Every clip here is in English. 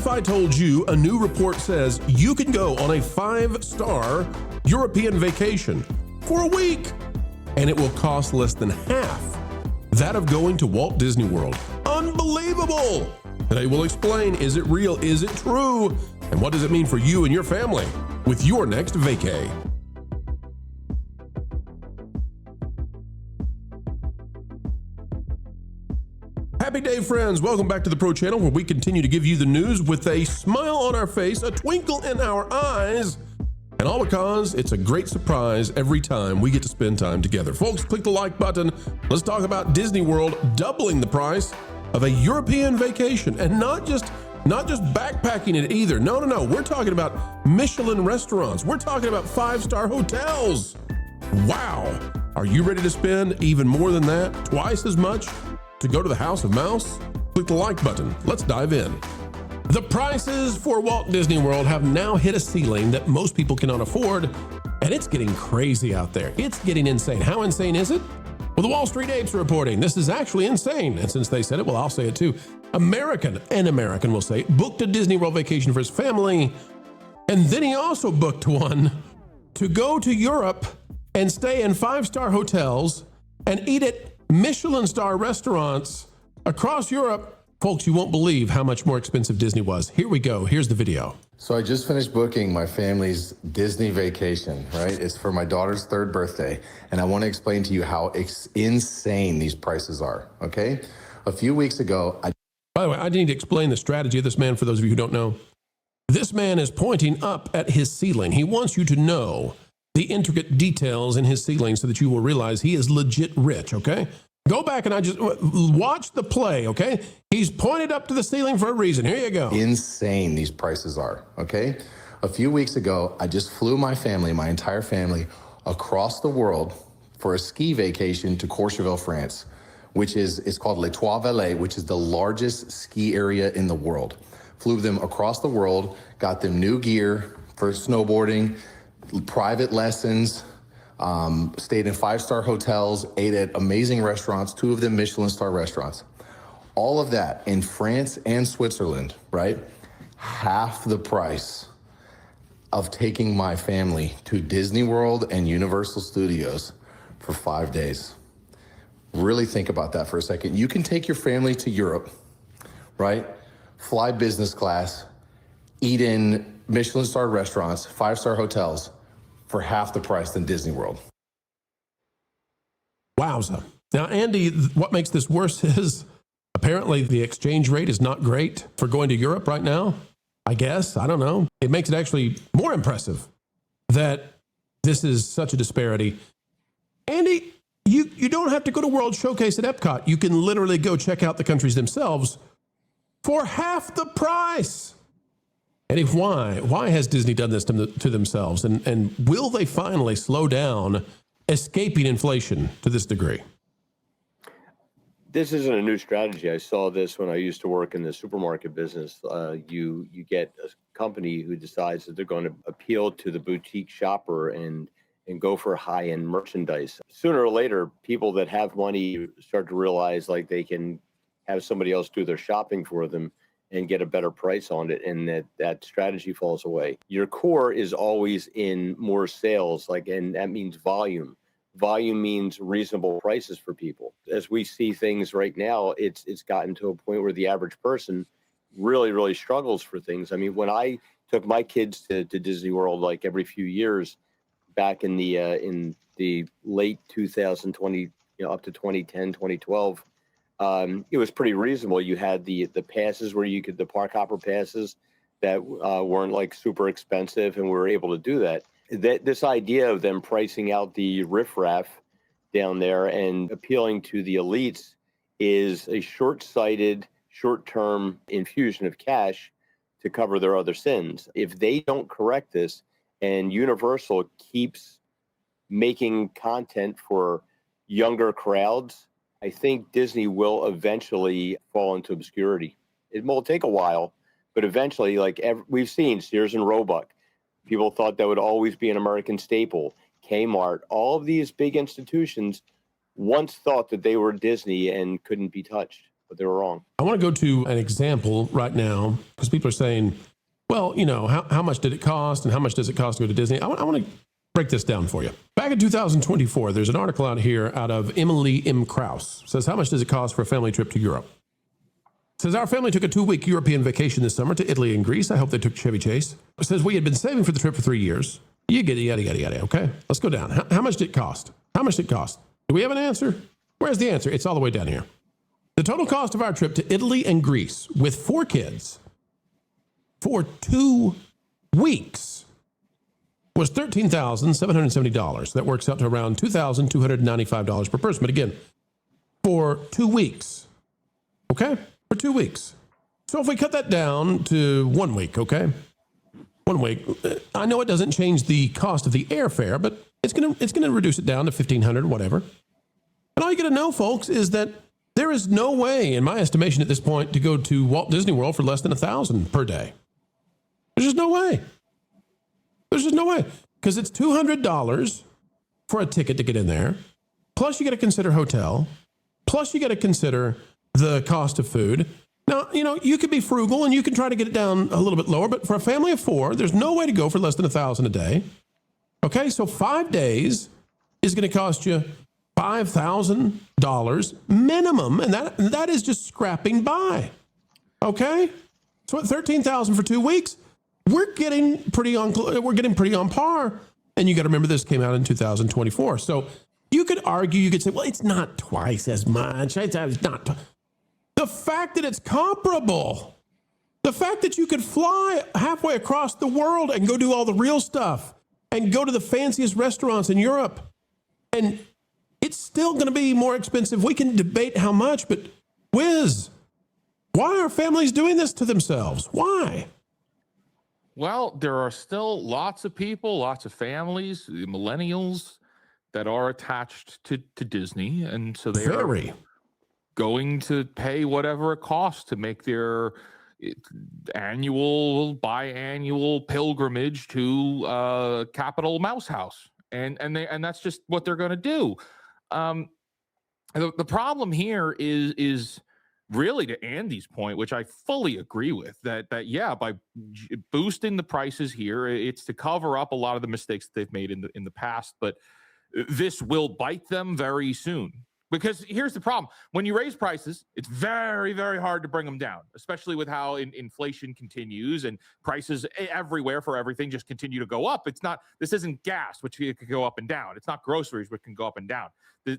if I told you a new report says you can go on a 5-star European vacation for a week and it will cost less than half that of going to Walt Disney World? Unbelievable! Today we'll explain, is it real, is it true, and what does it mean for you and your family with your next vacay. Happy day, friends. Welcome back to the Pro Channel, where we continue to give you the news with a smile on our face, a twinkle in our eyes, and all because it's a great surprise every time we get to spend time together. Folks, click the like button. Let's talk about Disney World doubling the price of a European vacation, and not just backpacking it either. No. We're talking about Michelin restaurants. We're talking about 5-star hotels. Wow. Are you ready to spend even more than that? Twice as much to go to the House of Mouse? Click the like button. Let's dive in. The prices for Walt Disney World have now hit a ceiling that most people cannot afford, and it's getting crazy out there. It's getting insane. How insane is it? Well, the Wall Street Apes are reporting this is actually insane. And since they said it, well, I'll say it too. An American will say, booked a Disney World vacation for his family, and then he also booked one to go to Europe and stay in 5-star hotels and eat at Michelin star restaurants across Europe. Folks, you won't believe how much more expensive Disney was. Here we go. Here's the video. So I just finished booking my family's Disney vacation, right? It's for my daughter's 3rd birthday. And I want to explain to you how insane these prices are, okay? A few weeks ago, By the way, I need to explain the strategy of this man for those of you who don't know. This man is pointing up at his ceiling. He wants you to know the intricate details in his ceiling so that you will realize he is legit rich, okay? Go back and just watch the play, okay? He's pointed up to the ceiling for a reason. Here you go. Insane these prices are, okay? A few weeks ago, I just flew my entire family, across the world for a ski vacation to Courchevel, France, it's called Les Trois Vallées, which is the largest ski area in the world. Flew them across the world, got them new gear for snowboarding, private lessons, stayed in 5-star hotels, ate at amazing restaurants, 2 of them Michelin star restaurants. All of that in France and Switzerland, right? Half the price of taking my family to Disney World and Universal Studios for 5 days. Really think about that for a second. You can take your family to Europe, right? Fly business class, eat in Michelin star restaurants, 5-star hotels for half the price than Disney World. Wowza. Now, Andy, what makes this worse is apparently the exchange rate is not great for going to Europe right now. I guess, I don't know. It makes it actually more impressive that this is such a disparity. Andy, you don't have to go to World Showcase at Epcot. You can literally go check out the countries themselves for half the price. And why has Disney done this to themselves? And will they finally slow down escaping inflation to this degree? This isn't a new strategy. I saw this when I used to work in the supermarket business. You get a company who decides that they're going to appeal to the boutique shopper and go for high-end merchandise. Sooner or later, people that have money start to realize like they can have somebody else do their shopping for them and get a better price on it, and that strategy falls away. Your core is always in more sales, and that means volume. Volume means reasonable prices for people. As we see things right now, it's gotten to a point where the average person really, really struggles for things. I mean, when I took my kids to Disney World, like every few years, back in the late 2020, up to 2010, 2012. It was pretty reasonable. You had the passes where you could, the park hopper passes that weren't like super expensive, and we were able to do that. This idea of them pricing out the riffraff down there and appealing to the elites is a short-sighted, short-term infusion of cash to cover their other sins. If they don't correct this and Universal keeps making content for younger crowds, I think Disney will eventually fall into obscurity. It will take a while, but eventually, we've seen Sears and Roebuck. People thought that would always be an American staple. Kmart, all of these big institutions once thought that they were Disney and couldn't be touched. but they were wrong. I want to go to an example right now because people are saying, well, how much did it cost and how much does it cost to go to Disney? I want to break this down for you. Back in 2024, there's an article out here out of Emily M. Krause. It says, how much does it cost for a family trip to Europe? It says, our family took a 2-week European vacation this summer to Italy and Greece. I hope they took Chevy Chase. It says, we had been saving for the trip for 3 years. You get it, yada, yada, yada. Okay, let's go down. How much did it cost? How much did it cost? Do we have an answer? Where's the answer? It's all the way down here. The total cost of our trip to Italy and Greece with 4 kids for 2 weeks was $13,770. That works out to around $2,295 per person. But again, for 2 weeks, okay? For 2 weeks. So if we cut that down to 1 week, okay? 1 week. I know it doesn't change the cost of the airfare, but it's gonna reduce it down to $1,500, whatever. And all you gotta know, folks, is that there is no way, in my estimation at this point, to go to Walt Disney World for less than $1,000 per day. There's just no way. There's just no way. Because it's $200 for a ticket to get in there. Plus you got to consider hotel. Plus you got to consider the cost of food. Now, you could be frugal and you can try to get it down a little bit lower, but for a family of 4, there's no way to go for less than $1,000 a day. Okay, so 5 days is going to cost you $5,000 minimum, and that is just scrapping by. Okay, so at $13,000 for 2 weeks, we're getting pretty on par. And you got to remember this came out in 2024. So you could argue, you could say, well, it's not twice as much. It's not. The fact that it's comparable, the fact that you could fly halfway across the world and go do all the real stuff and go to the fanciest restaurants in Europe, and it's still going to be more expensive. We can debate how much, but whiz, why are families doing this to themselves? Why? Well, there are still lots of people, lots of families, the millennials that are attached to Disney. And so they are going to pay whatever it costs to make their biannual pilgrimage to Capitol Mouse House. And that's just what they're going to do. The problem here is really, to Andy's point, which I fully agree with, that by boosting the prices here, it's to cover up a lot of the mistakes that they've made in the past, but this will bite them very soon. Because here's the problem. When you raise prices, it's very, very hard to bring them down, especially with how inflation continues and prices everywhere for everything just continue to go up. This isn't gas, which could go up and down. It's not groceries, which can go up and down.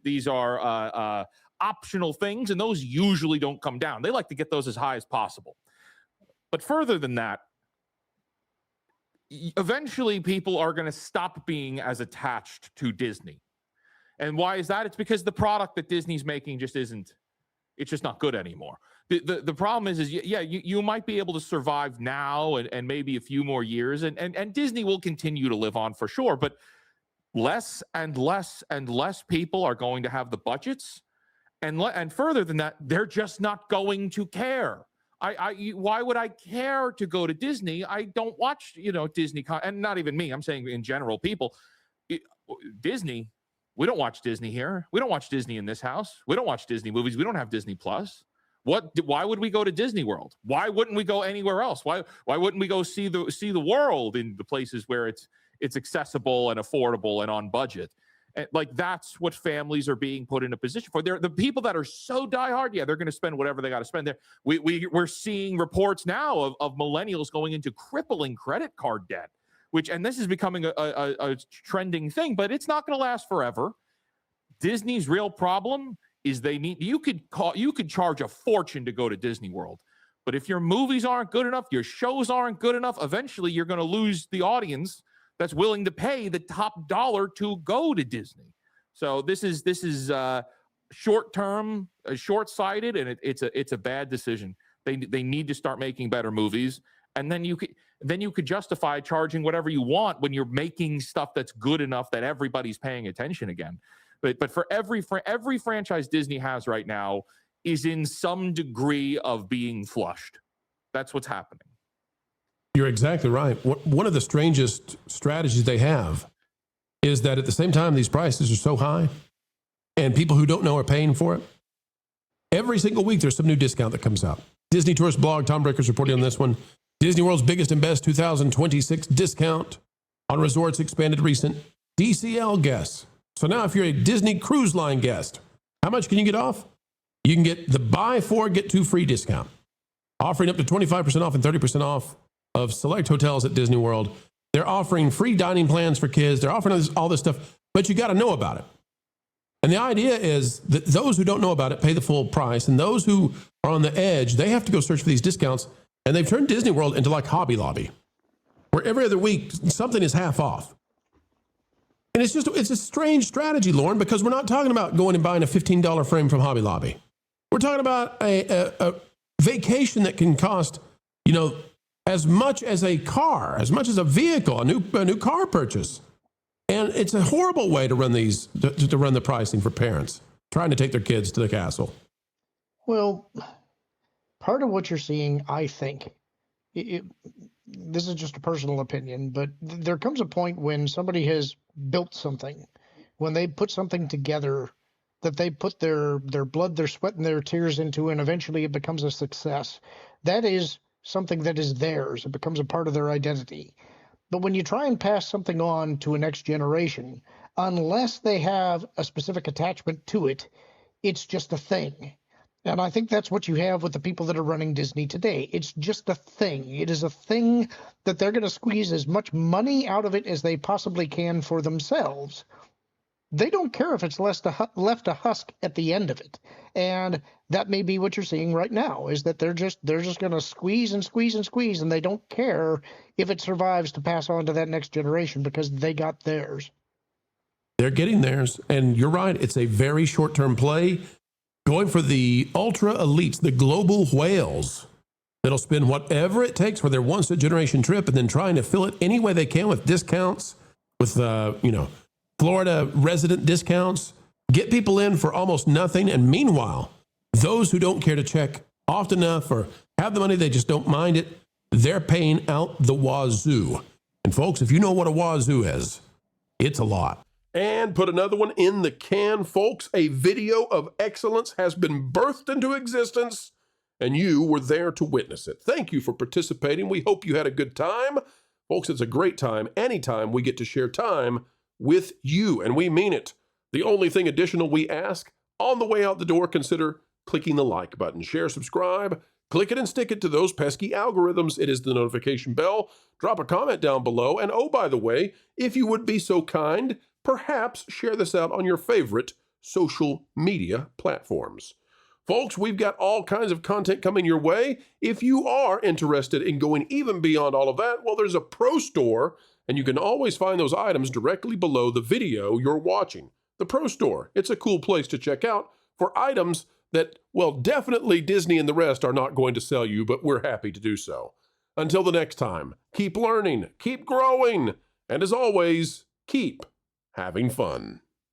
These are optional things, and those usually don't come down. They like to get those as high as possible. But further than that, eventually people are going to stop being as attached to Disney. And why is that? It's because the product that Disney's making it's just not good anymore. The problem is you might be able to survive now and maybe a few more years, and Disney will continue to live on for sure, but less and less and less people are going to have the budgets. And further than that, they're just not going to care. Why would I care to go to Disney? I don't watch, Disney, and not even me. I'm saying in general, people. Disney, we don't watch Disney here. We don't watch Disney in this house. We don't watch Disney movies. We don't have Disney Plus. Why would we go to Disney World? Why wouldn't we go anywhere else? Why wouldn't we go see the world in the places where it's accessible and affordable and on budget? Like, that's what families are being put in a position for. They're the people that are so diehard. Yeah, they're going to spend whatever they got to spend there. We're seeing reports now of millennials going into crippling credit card debt, and this is becoming a trending thing, but it's not going to last forever. Disney's real problem is you could charge a fortune to go to Disney World, but if your movies aren't good enough, your shows aren't good enough, eventually you're going to lose the audience that's willing to pay the top dollar to go to Disney. So this is short-term, short-sighted, and it's a bad decision. They need to start making better movies, and then you could justify charging whatever you want when you're making stuff that's good enough that everybody's paying attention again. But for every franchise Disney has right now is in some degree of being flushed. That's what's happening. You're exactly right. One of the strangest strategies they have is that at the same time these prices are so high and people who don't know are paying for it, Every single week, there's some new discount that comes out. Disney Tourist Blog, Tom Brecker's reporting on this one. Disney World's biggest and best 2026 discount on resorts expanded recent DCL guests. So now if you're a Disney Cruise Line guest, how much can you get off? You can get the buy 4, get 2 free discount, offering up to 25% off and 30% off of select hotels at Disney World. They're offering free dining plans for kids. They're offering all this stuff, but you got to know about it. And the idea is that those who don't know about it pay the full price, and those who are on the edge, they have to go search for these discounts. And they've turned Disney World into like Hobby Lobby, where every other week something is half off. And it's a strange strategy, Lauren, because we're not talking about going and buying a $15 frame from Hobby Lobby. We're talking about a vacation that can cost, as much as a car, as much as a vehicle, a new car purchase. And it's a horrible way to run to run the pricing for parents trying to take their kids to the castle. Well, part of what you're seeing, I think, this is just a personal opinion, but there comes a point when somebody has built something, when they put something together that they put their blood, their sweat, and their tears into, and eventually it becomes a success. That is something that is theirs. It becomes a part of their identity. But when you try and pass something on to a next generation, unless they have a specific attachment to it, it's just a thing. And I think that's what you have with the people that are running Disney today. It's just a thing. It is a thing that they're going to squeeze as much money out of it as they possibly can for themselves. They don't care if it's left a husk at the end of it. And that may be what you're seeing right now, is that they're just going to squeeze and squeeze and squeeze, and they don't care if it survives to pass on to that next generation because they got theirs. They're getting theirs. And you're right. It's a very short-term play, going for the ultra elites, the global whales that'll spend whatever it takes for their once-a-generation trip and then trying to fill it any way they can with discounts, with, Florida resident discounts, get people in for almost nothing. And meanwhile, those who don't care to check often enough or have the money, they just don't mind it, they're paying out the wazoo. And folks, if you know what a wazoo is, it's a lot. And put another one in the can, folks. A video of excellence has been birthed into existence, and you were there to witness it. Thank you for participating. We hope you had a good time. Folks, it's a great time anytime we get to share time with you, and we mean it. The only thing additional we ask, on the way out the door, consider clicking the like button. Share, subscribe, click it and stick it to those pesky algorithms. It is the notification bell. Drop a comment down below. And oh, by the way, if you would be so kind, perhaps share this out on your favorite social media platforms. Folks, we've got all kinds of content coming your way. If you are interested in going even beyond all of that, well, there's a Pro Store, and you can always find those items directly below the video you're watching. The Pro Store, it's a cool place to check out for items that, well, definitely Disney and the rest are not going to sell you, but we're happy to do so. Until the next time, keep learning, keep growing, and as always, keep having fun.